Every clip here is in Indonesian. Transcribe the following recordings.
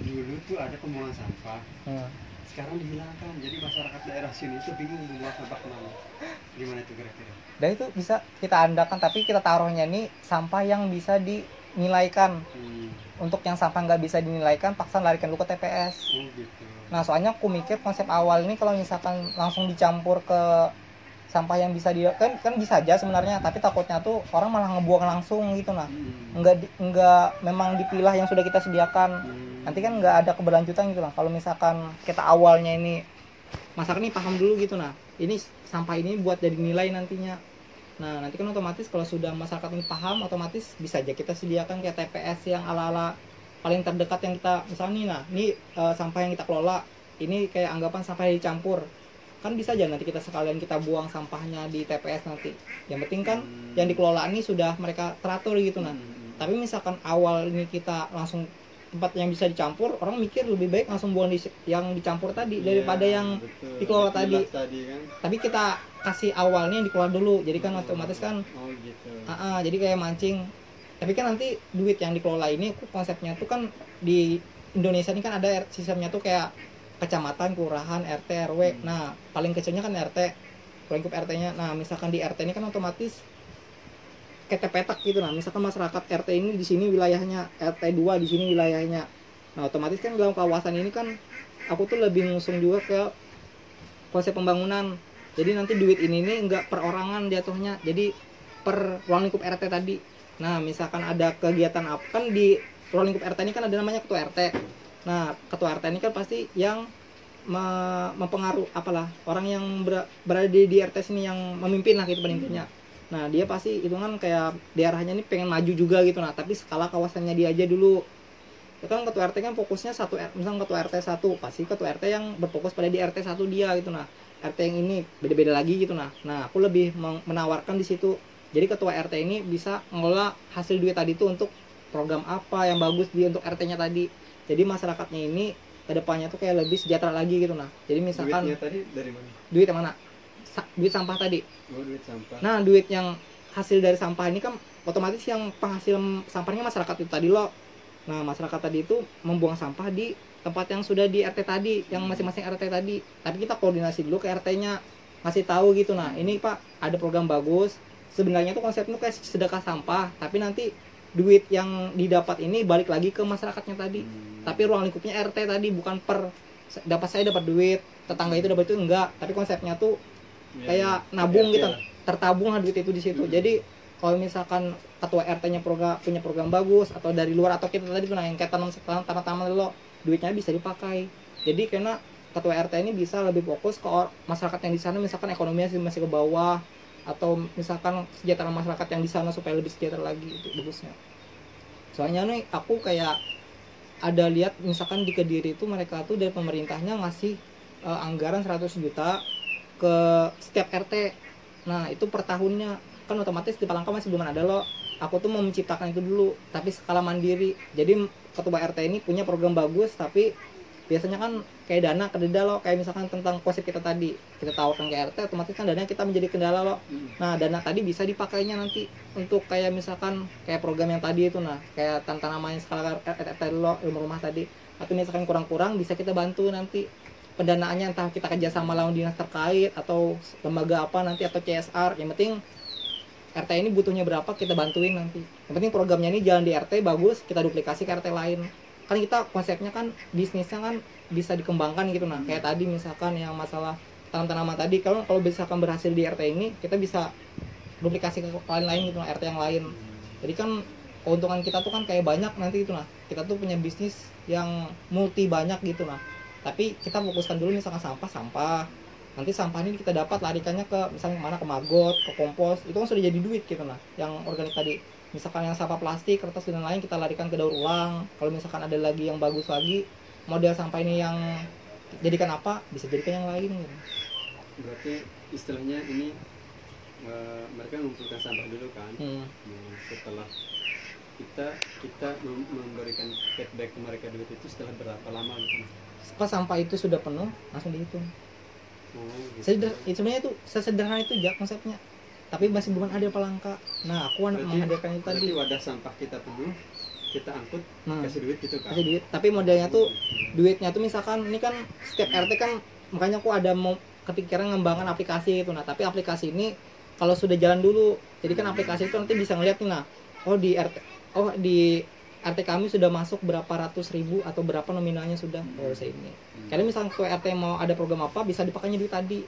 dulu tuh ada pembuangan sampah. Sekarang dihilangkan. Jadi masyarakat daerah sini tuh bingung membuang sampah kemana. Gimana itu kira-kira? Dan itu bisa kita andakan, tapi kita taruhnya nih sampah yang bisa dinilaikan. Untuk yang sampah nggak bisa dinilaikan, paksa larikan dulu ke TPS. Gitu. Nah, soalnya aku mikir konsep awal ini kalau misalkan langsung dicampur ke sampah yang bisa kan bisa aja sebenarnya, tapi takutnya tuh orang malah ngebuang langsung gitu. Nah, nggak memang dipilah yang sudah kita sediakan. Nanti kan nggak ada keberlanjutan gitu lah. Kalau misalkan kita awalnya ini masyarakat ini paham dulu gitu, nah ini sampah ini buat jadi nilai nantinya. Nah, nanti kan otomatis kalau sudah masyarakat ini paham, otomatis bisa aja kita sediakan kayak TPS yang ala-ala paling terdekat yang kita misalnya nih, nah ini sampah yang kita kelola ini kayak anggapan sampah yang dicampur, kan bisa aja nanti kita sekalian kita buang sampahnya di TPS nanti. Yang penting kan yang dikelola ini sudah mereka teratur gitu. Nah, tapi misalkan awal ini kita langsung tempat yang bisa dicampur, orang mikir lebih baik langsung buang yang dicampur tadi daripada yang dikelola tadi kan? Tapi kita kasih awalnya yang dikelola dulu, jadi kan otomatis kan gitu. Jadi kayak mancing. Tapi kan nanti duit yang dikelola ini konsepnya tuh kan di Indonesia ini kan ada sistemnya tuh kayak kecamatan, kelurahan, RT, RW. Nah, paling kecilnya kan RT, lingkup RT-nya. Nah, misalkan di RT ini kan otomatis kayak petak gitu. Nah, misalkan masyarakat RT ini di sini wilayahnya, RT 2 di sini wilayahnya. Nah, otomatis kan dalam kawasan ini kan aku tuh lebih ngusung juga ke konsep pembangunan. Jadi nanti duit ini nih enggak perorangan jatuhnya. Jadi per ruang lingkup RT tadi. Nah, misalkan ada kegiatan apa kan di ruang lingkup RT ini kan ada namanya ketua RT. Nah, ketua RT ini kan pasti yang mempengaruhi apalah orang yang berada di RT sini yang memimpin lah gitu pemimpinnya. Nah, dia pasti itu kan kayak daerahnya ini pengen maju juga gitu. Nah, tapi skala kawasannya dia aja dulu. Itu kan ketua RT kan fokusnya misalnya ketua RT 1, pasti ketua RT yang berfokus pada di RT 1 dia gitu. Nah, RT yang ini beda-beda lagi gitu. Nah, aku lebih menawarkan di situ. Jadi ketua RT ini bisa ngelola hasil duit tadi itu untuk program apa yang bagus untuk RT-nya tadi. Jadi masyarakatnya ini kedepannya tuh kayak lebih sejahtera lagi gitu. Nah, jadi misalkan duitnya tadi dari mana? Duit yang mana? Duit sampah tadi. Duit sampah. Nah, duit yang hasil dari sampah ini kan otomatis yang penghasil sampahnya masyarakat itu tadi loh. Nah, masyarakat tadi itu membuang sampah di tempat yang sudah di RT tadi, yang masing-masing RT tadi. Tapi kita koordinasi dulu ke RT-nya, ngasih tahu gitu. Nah, ini Pak, ada program bagus. Sebenarnya tuh konsepnya kayak sedekah sampah, tapi nanti duit yang didapat ini balik lagi ke masyarakatnya tadi. Tapi ruang lingkupnya RT tadi, bukan per saya dapat duit, tetangga itu dapat itu enggak. Tapi konsepnya tuh kayak nabung gitu, tertabung lah duit itu di situ. Jadi kalau misalkan ketua RT-nya punya program bagus, atau dari luar atau kita tadi tuh yang kayak tanam lo, duitnya bisa dipakai. Jadi karena ketua RT ini bisa lebih fokus ke masyarakat yang di sana, misalkan ekonominya masih ke bawah, atau misalkan kesejahteraan masyarakat yang di sana supaya lebih sejahtera lagi, itu bagusnya. Soalnya nih aku kayak ada lihat misalkan di Kediri itu mereka tuh dari pemerintahnya ngasih anggaran 100 juta ke setiap RT. Nah, itu per tahunnya. Kan otomatis di Palangka masih belum ada loh. Aku tuh mau menciptakan itu dulu, tapi skala mandiri. Jadi ketua RT ini punya program bagus, tapi biasanya kan kayak dana kededa loh, kayak misalkan tentang konsep kita tadi kita tawarkan ke RT, otomatis kan dana kita menjadi kendala loh. Nah, dana tadi bisa dipakainya nanti untuk kayak misalkan kayak program yang tadi itu, nah kayak tanaman skala RT lo, rumah tadi. Atau misalkan kurang-kurang bisa kita bantu nanti pendanaannya, entah kita kerjasama lawan dinas terkait atau lembaga apa nanti, atau CSR. Yang penting RT ini butuhnya berapa kita bantuin nanti. Yang penting programnya ini jalan di RT bagus, kita duplikasi ke RT lain. Kan kita konsepnya kan bisnisnya kan bisa dikembangkan gitu. Nah, kayak tadi misalkan yang masalah tanam-tanaman tadi, kalau misalkan berhasil di RT ini, kita bisa duplikasi ke lain-lain gitu, RT yang lain. Jadi kan keuntungan kita tuh kan kayak banyak nanti itu. Nah, kita tuh punya bisnis yang multi banyak gitu. Nah, tapi kita fokuskan dulu misalkan sampah. Nanti sampah ini kita dapat larikannya ke misalnya kemana, ke maggot, ke kompos. Itu kan sudah jadi duit gitu. Nah, yang organik tadi, misalkan yang sampah plastik, kertas dan lain kita larikan ke daur ulang. Kalau misalkan ada lagi yang bagus lagi, model sampah ini yang jadikan apa, bisa jadikan yang lain gitu. Berarti istilahnya ini mereka mengumpulkan sampah dulu kan. Setelah kita memberikan feedback ke mereka duit itu setelah berapa lama gitu. Pas sampah itu sudah penuh, langsung dihitung. Gitu. Sebenarnya itu sesederhana itu aja konsepnya. Tapi masih belum ada Palangka. Nah, aku menghadirkan itu tadi. Wadah sampah kita penuh, kita angkut kasih duit gitu kan. Kasih duit, tapi modelnya tuh duitnya tuh misalkan ini kan setiap RT kan, makanya aku ada mau kepikiran ngembangkan aplikasi gitu. Nah tapi aplikasi ini kalau sudah jalan dulu, jadi kan aplikasi itu nanti bisa ngeliat nih, nah di RT kami sudah masuk berapa ratus ribu atau berapa nominalnya sudah ini. Karena misalnya ke RT mau ada program apa bisa dipakainya duit tadi.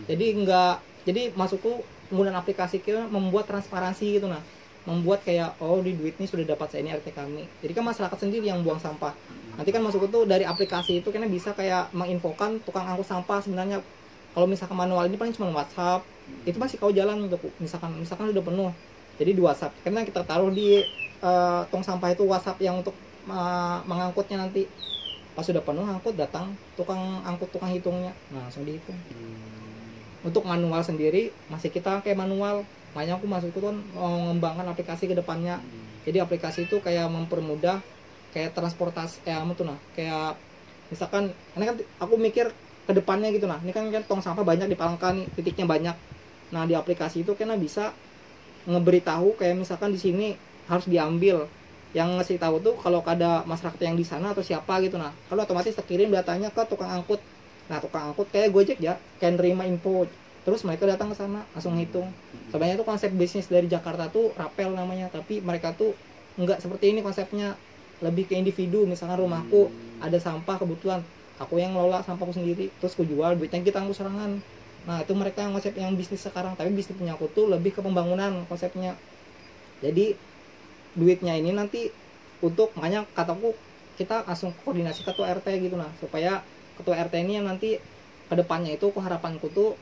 Jadi masukku penggunaan aplikasi kita membuat transparansi gitu, nah membuat kayak di duit ini sudah dapat saya ini RT kami. Jadi kan masyarakat sendiri yang buang sampah. Nanti kan masukku tuh dari aplikasi itu karena bisa kayak menginfokan tukang angkut sampah sebenarnya. Kalau misalkan manual ini paling cuma WhatsApp, itu masih kau jalan gitu. Misalkan sudah penuh, jadi di WhatsApp. Karena kita taruh di tong sampah itu WhatsApp yang untuk mengangkutnya nanti. Pas sudah penuh angkut, datang tukang angkut, tukang hitungnya, nah langsung dihitung. Untuk manual sendiri masih kita kayak manual. Makanya aku masuk itu kan mengembangkan aplikasi ke depannya. Jadi aplikasi itu kayak mempermudah kayak transportasi kayak misalkan ini kan aku mikir ke depannya gitu, nah ini kan tong sampah banyak di Palangka nih, titiknya banyak. Nah di aplikasi itu kena bisa ngeberitahu kayak misalkan di sini harus diambil, yang ngasih tahu tuh kalau ada masyarakat yang di sana atau siapa gitu. Nah kalau otomatis terkirim datanya ke tukang angkut. Nah tukang angkut kayak Gojek ya, kayak nerima info, terus mereka datang ke sana langsung hitung. Sebenarnya tuh konsep bisnis dari Jakarta tuh Rapel namanya, tapi mereka tuh nggak seperti ini konsepnya, lebih ke individu. Misalkan rumahku ada sampah kebetulan, aku yang ngelola sampahku sendiri, terus aku jual, duitnya kita angkut serangan. Nah itu mereka yang konsep yang bisnis sekarang, tapi bisnis punya aku tuh lebih ke pembangunan konsepnya. Jadi duitnya ini nanti untuk, makanya kataku kita langsung koordinasi ketua RT gitu, nah supaya ketua RT ini yang nanti kedepannya itu harapanku tuh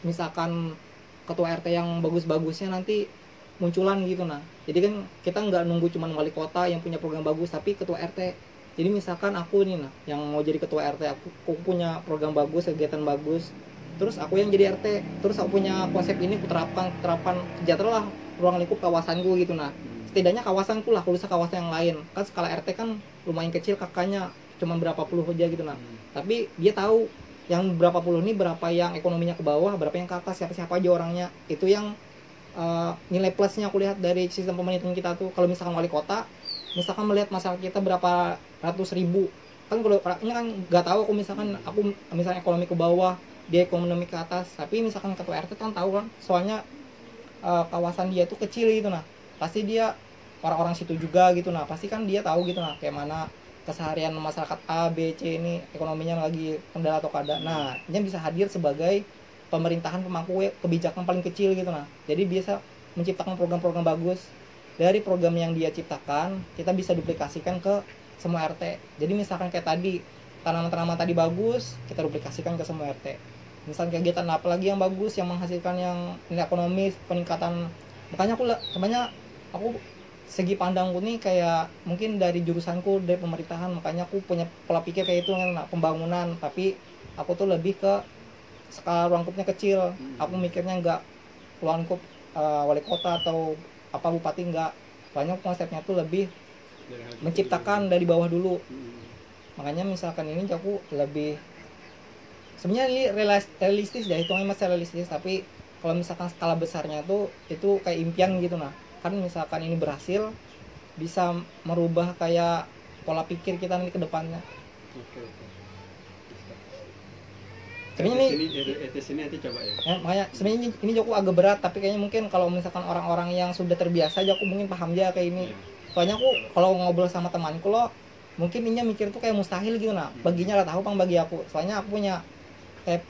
misalkan ketua RT yang bagus-bagusnya nanti munculan gitu. Nah jadi kan kita nggak nunggu cuman wali kota yang punya program bagus, tapi ketua RT. Jadi misalkan aku nih yang mau jadi ketua RT, aku punya program bagus, kegiatan bagus, terus aku yang jadi RT, terus aku punya konsep ini terapkan sejahtera lah ruang lingkup kawasanku gitu. Nah setidaknya kawasanku lah, kalau bisa kawasan yang lain kan skala RT kan lumayan kecil, kakaknya cuma berapa puluh aja gitu. Nah tapi dia tahu yang berapa puluh ini berapa yang ekonominya ke bawah, berapa yang ke atas, siapa aja orangnya. Itu yang nilai plusnya aku lihat dari sistem pemerintahan kita tuh. Kalau misalkan wali kota misalkan melihat masyarakat kita berapa ratus ribu, kan kalau ini kan nggak tahu aku misalkan ekonomi ke bawah, dia ekonomi ke atas. Tapi misalkan ketua RT kan tahu kan, soalnya kawasan dia tuh kecil gitu. Nah pasti dia orang-orang situ juga gitu. Nah pasti kan dia tahu gitu, nah kayak mana keseharian masyarakat A, B, C ini ekonominya lagi kendala atau kada. Nah ini bisa hadir sebagai pemerintahan pemangku kebijakan paling kecil gitu. Nah jadi biasa menciptakan program-program bagus. Dari program yang dia ciptakan kita bisa duplikasikan ke semua RT. Jadi misalkan kayak tadi tanaman-tanaman tadi bagus, kita duplikasikan ke semua RT. Misalkan kegiatan apa lagi yang bagus yang menghasilkan yang nilai ekonomis, peningkatan. Makanya aku segi pandangku nih kayak mungkin dari jurusanku dari pemerintahan, makanya aku punya pola pikir kayak itu kan, pembangunan. Tapi aku tuh lebih ke skala ruang lingkupnya kecil. Aku mikirnya nggak ruang lingkup wali kota atau apa bupati, enggak. Banyak konsepnya tuh lebih menciptakan dari bawah dulu. Makanya misalkan ini aku lebih sebenarnya ini realistis ya, hitungnya masih realistis. Tapi kalau misalkan skala besarnya tuh itu kayak impian gitu. Nah kan misalkan ini berhasil bisa merubah kayak pola pikir kita nanti ke depannya. Sebenarnya ini coba ya. Makanya sebenarnya ini aku agak berat, tapi kayaknya mungkin kalau misalkan orang-orang yang sudah terbiasa aja aku mungkin paham aja kayak ini. Soalnya aku kalau ngobrol sama temanku loh, mungkin ini mikir tuh kayak mustahil gitu. Nah baginya lah tahu bagi aku. Soalnya aku punya kayak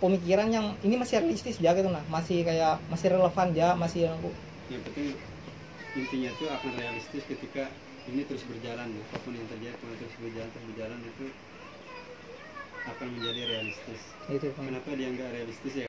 pemikiran yang ini masih realistis ya gitu. Nah masih relevan ya, masih aku. Yang penting intinya tuh akan realistis ketika ini terus berjalan. Apapun yang terjadi kalau terus berjalan itu akan menjadi realistis. Itu, kenapa dia nggak realistis ya?